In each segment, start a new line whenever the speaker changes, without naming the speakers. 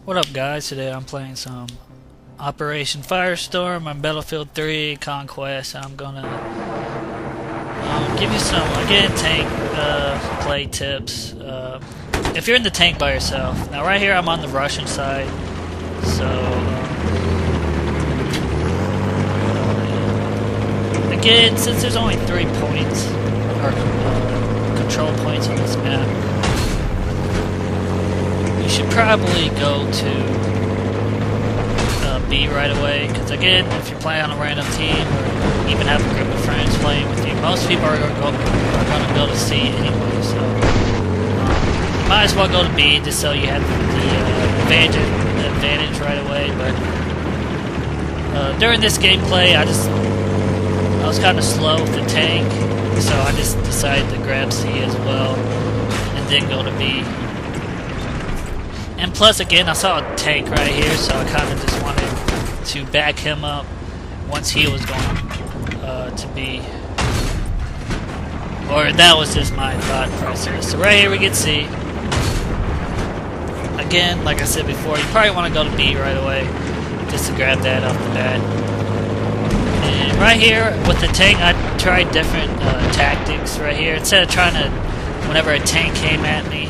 What up, guys? Today I'm playing some Operation Firestorm on Battlefield 3 Conquest. I'm gonna give you some, again, tank play tips. If you're in the tank by yourself. Now right here I'm on the Russian side, so again, since there's only 3 points, or control points on this map, you should probably go to B right away, because again, if you're playing on a random team or even have a group of friends playing with you, most people are going to go to C anyway, so you might as well go to B just so you have the advantage right away. But during this gameplay, I was kind of slow with the tank, so I just decided to grab C as well and then go to B. And plus, again, I saw a tank right here, so I kind of just wanted to back him up once he was going to be. Or that was just my thought process. So right here we get C. Again, like I said before, you probably want to go to B right away, just to grab that off the bat. And right here with the tank, I tried different tactics right here. Instead of trying to, whenever a tank came at me,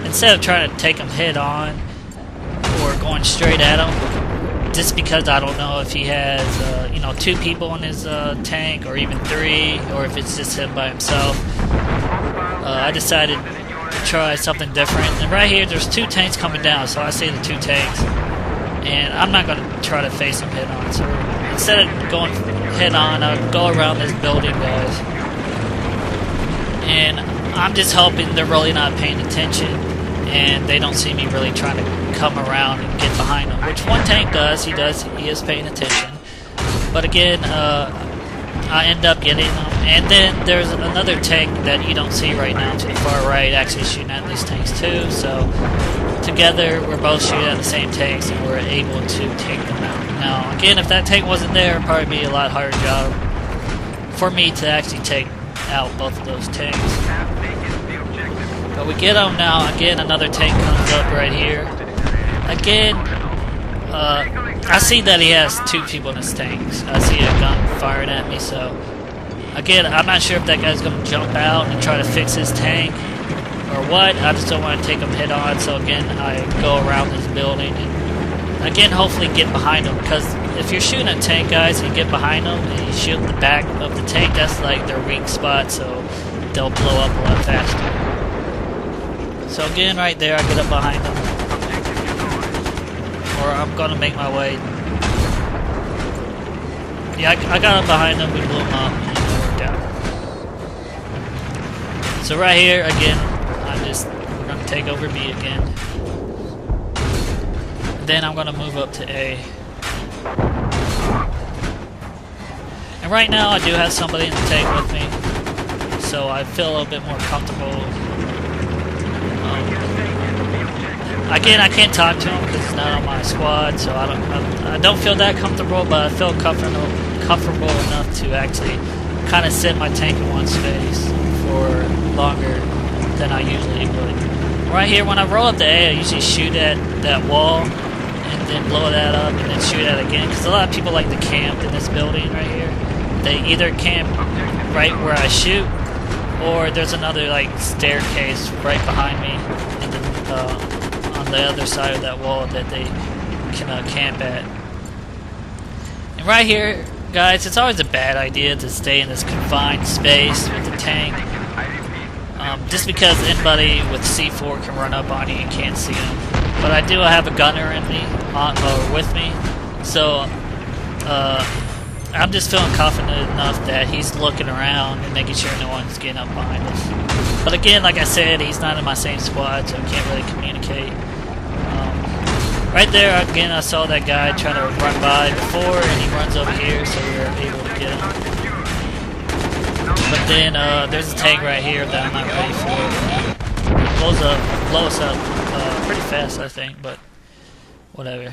instead of trying to take him head on or going straight at him, just because I don't know if he has 2 people in his tank or even 3, or if it's just him by himself, I decided to try something different. And right here there's 2 tanks coming down, so I see the 2 tanks and I'm not going to try to face them head on. So instead of going head on, I'll go around this building, guys, and I'm just hoping they're really not paying attention and they don't see me really trying to come around and get behind them, which one tank does. He is paying attention. But again, I end up getting them. And then there's another tank that you don't see right now to the far right actually shooting at these tanks too. So together we're both shooting at the same tanks and we're able to take them out. Now again, if that tank wasn't there, it'd probably be a lot harder job for me to actually take out both of those tanks. But we get them now. Again, another tank comes up right here. Again, I see that he has 2 people in his tanks. I see a gun firing at me, so again, I'm not sure if that guy's going to jump out and try to fix his tank or what. I just don't want to take him head on, so again, I go around this building and again, hopefully get behind him, because if you're shooting a tank, guys, and you get behind them and you shoot the back of the tank, that's like their weak spot, so they'll blow up a lot faster. So again, right there, I get up behind them, or I'm gonna make my way. Yeah, I got up behind them, we blew them up, and it worked out. So right here, again, we're gonna take over B again. Then I'm gonna move up to A. And right now, I do have somebody in the tank with me, so I feel a little bit more comfortable. Again, I can't talk to him because he's not on my squad, so I don't feel that comfortable, but I feel comfortable enough to actually kind of sit my tank in one space for longer than I usually would. Right here, when I roll up the A, I usually shoot at that wall and then blow that up and then shoot at it again, because a lot of people like to camp in this building right here. They either camp right where I shoot, or there's another like staircase right behind me in the, on the other side of that wall that they can camp at. And right here, guys, it's always a bad idea to stay in this confined space with the tank, just because anybody with C4 can run up on you and can't see them. But I do have a gunner in me, with me, so I'm just feeling confident enough that he's looking around and making sure no one's getting up behind us. But again, like I said, he's not in my same squad, so I can't really communicate. Right there, again, I saw that guy trying to run by before, and he runs over here, so we were able to get him. But then there's a tank right here that I'm not ready for. Blow us up pretty fast, I think, but whatever.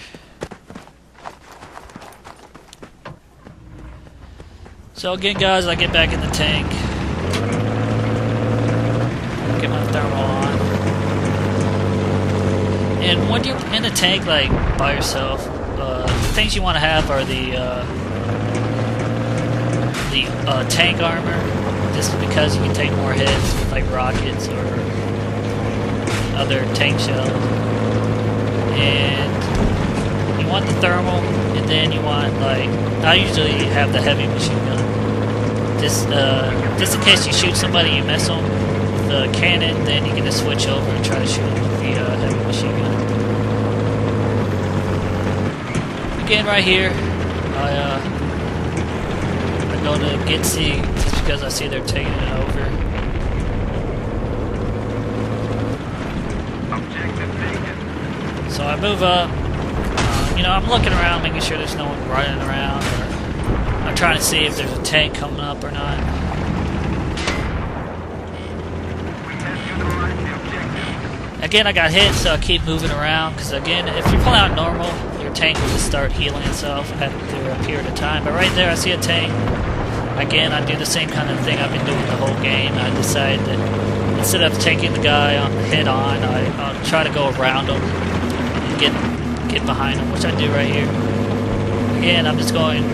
So again, guys, I get back in the tank, get my thermal on, And when you're in a tank like by yourself, the things you want to have are the tank armor, just because you can take more hits with like rockets or other tank shells. And you want the thermal, and then you want like, I usually have the heavy machine gun. Just in case you shoot somebody, you miss them with the cannon, then you can just switch over and try to shoot them with the heavy machine gun. Again, right here, I go to get C just because I see they're taking it over. So I move up. You know, I'm looking around, making sure there's no one running around. I'm trying to see if there's a tank coming up or not. Again, I got hit, so I keep moving around. Because again, if you pull out normal, your tank will just start healing itself after a period of time. But right there, I see a tank. Again, I do the same kind of thing I've been doing the whole game. I decide that instead of taking the guy head on, I'll try to go around him and get behind him, which I do right here. Again, I'm just going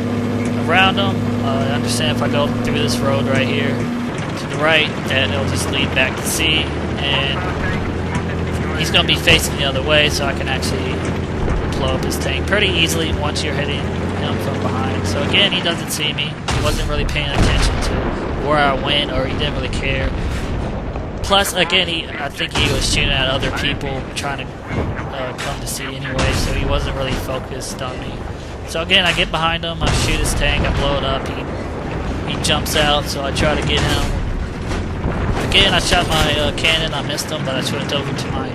around him. I understand if I go through this road right here to the right, that it'll just lead back to C, and he's going to be facing the other way, so I can actually blow up his tank pretty easily once you're hitting him from behind. So again, he doesn't see me. He wasn't really paying attention to where I went, or he didn't really care. Plus, again, I think he was shooting at other people trying to come to C anyway, so he wasn't really focused on me. So again, I get behind him, I shoot his tank, I blow it up, he jumps out, so I try to get him. Again, I shot my cannon, I missed him, but I switched over to my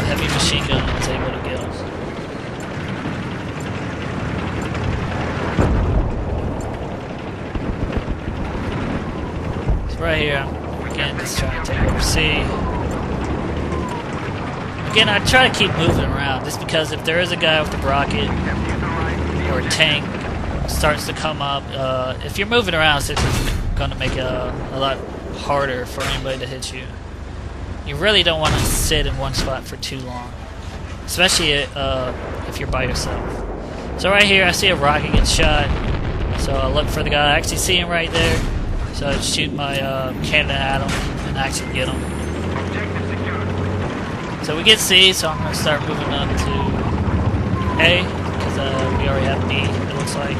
heavy machine gun and was able to get him. So right here, I'm again just trying to take over C. Again, I try to keep moving around, just because if there is a guy with a rocket or a tank starts to come up, if you're moving around, it's going to make it a lot harder for anybody to hit you. You really don't want to sit in one spot for too long, especially if you're by yourself. So right here, I see a rocket get shot, so I look for the guy. I actually see him right there, so I shoot my cannon at him and actually get him. So we get C, so I'm going to start moving up to A, because we already have B, it looks like.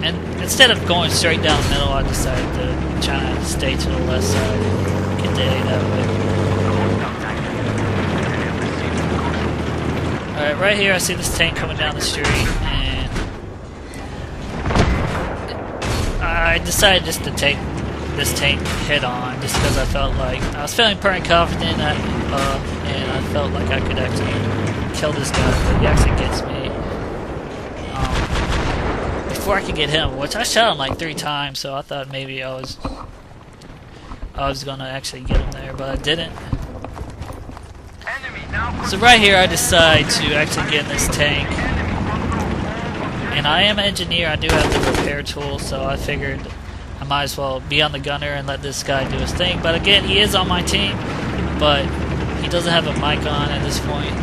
And instead of going straight down the middle, I decided to try to stay to the left side, get to A that way. Alright, right here I see this tank coming down the street, and I decided just to take this tank head on, just because I felt like I was feeling pretty confident and I felt like I could actually kill this guy, but he actually gets me before I could get him, which I shot him like 3 times, so I thought maybe I was gonna actually get him there, but I didn't. So right here I decide to actually get in this tank, and I am an engineer, I do have the repair tool, so I figured I might as well be on the gunner and let this guy do his thing. But again, he is on my team, but he doesn't have a mic on at this point.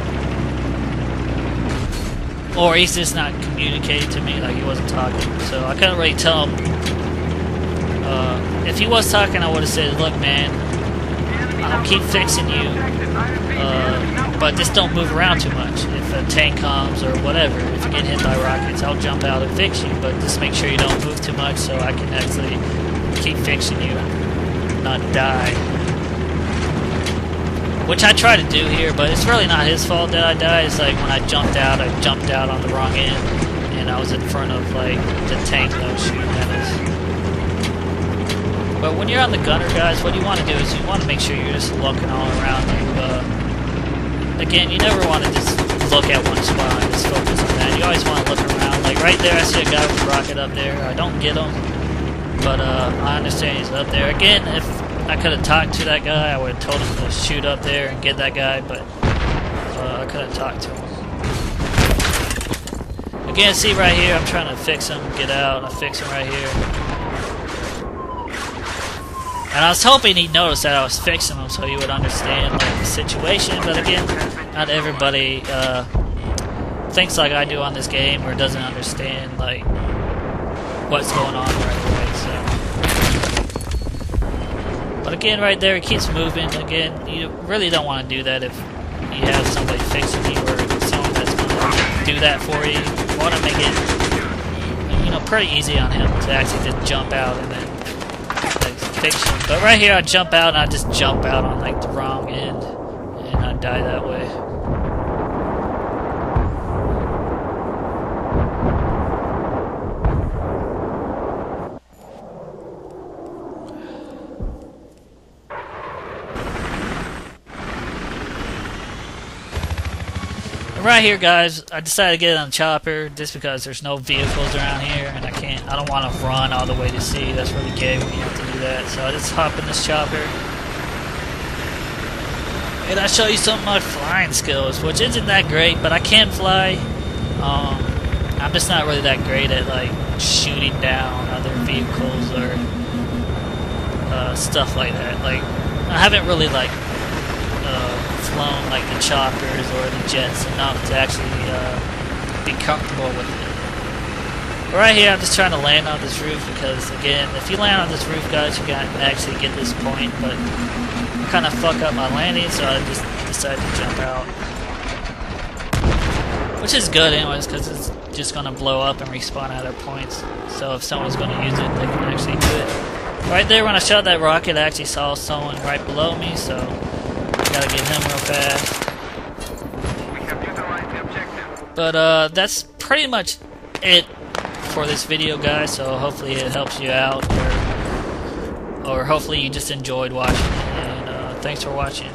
Or he's just not communicating to me, like he wasn't talking. So I couldn't really tell him. If he was talking, I would have said, look man, I'll keep fixing you, but just don't move around too much. If a tank comes or whatever, if you get hit by rockets, I'll jump out and fix you, but just make sure you don't move too much so I can actually keep fixing you, not die. Which I try to do here, but it's really not his fault that I died. It's like when I jumped out on the wrong end, and I was in front of like the tank that was shooting at us. But when you're on the gunner, guys, what you want to do is you want to make sure you're just looking all around you. Again, you never want to just look at one spot and just focus on that. You always want to look around. Like right there, I see a guy with a rocket up there. I don't get him, but I understand he's up there. Again, if I could have talked to that guy, I would have told him to shoot up there and get that guy, but I couldn't talk to him. Again, see right here, I'm trying to fix him, get out. I fix him right here. And I was hoping he'd notice that I was fixing him so he would understand like the situation, but again, not everybody thinks like I do on this game or doesn't understand like what's going on right away, so. But again, right there, it keeps moving. Again, you really don't want to do that if you have somebody fixing you or someone that's going to do that for you. You want to make it, you know, pretty easy on him to actually just jump out and then like, fix him. But right here, I jump out and I just jump out on like the wrong end, and I die that way. Right here, guys, I decided to get on the chopper just because there's no vehicles around here, and I don't want to run all the way to sea. That's really gay when you have to do that. So I just hop in this chopper, and I show you some of my flying skills, which isn't that great, but I can fly. I'm just not really that great at like shooting down other vehicles or stuff like that. Like I haven't really like flown like the choppers or the jets enough to actually be comfortable with it. But right here, I'm just trying to land on this roof because, again, if you land on this roof, guys, you can actually get this point, but I kind of fuck up my landing, so I just decided to jump out. Which is good anyways, because it's just going to blow up and respawn at our points. So if someone's going to use it, they can actually do it. Right there, when I shot that rocket, I actually saw someone right below me, so gotta get him real fast. But that's pretty much it for this video, guys, so hopefully it helps you out, or hopefully you just enjoyed watching it, and thanks for watching.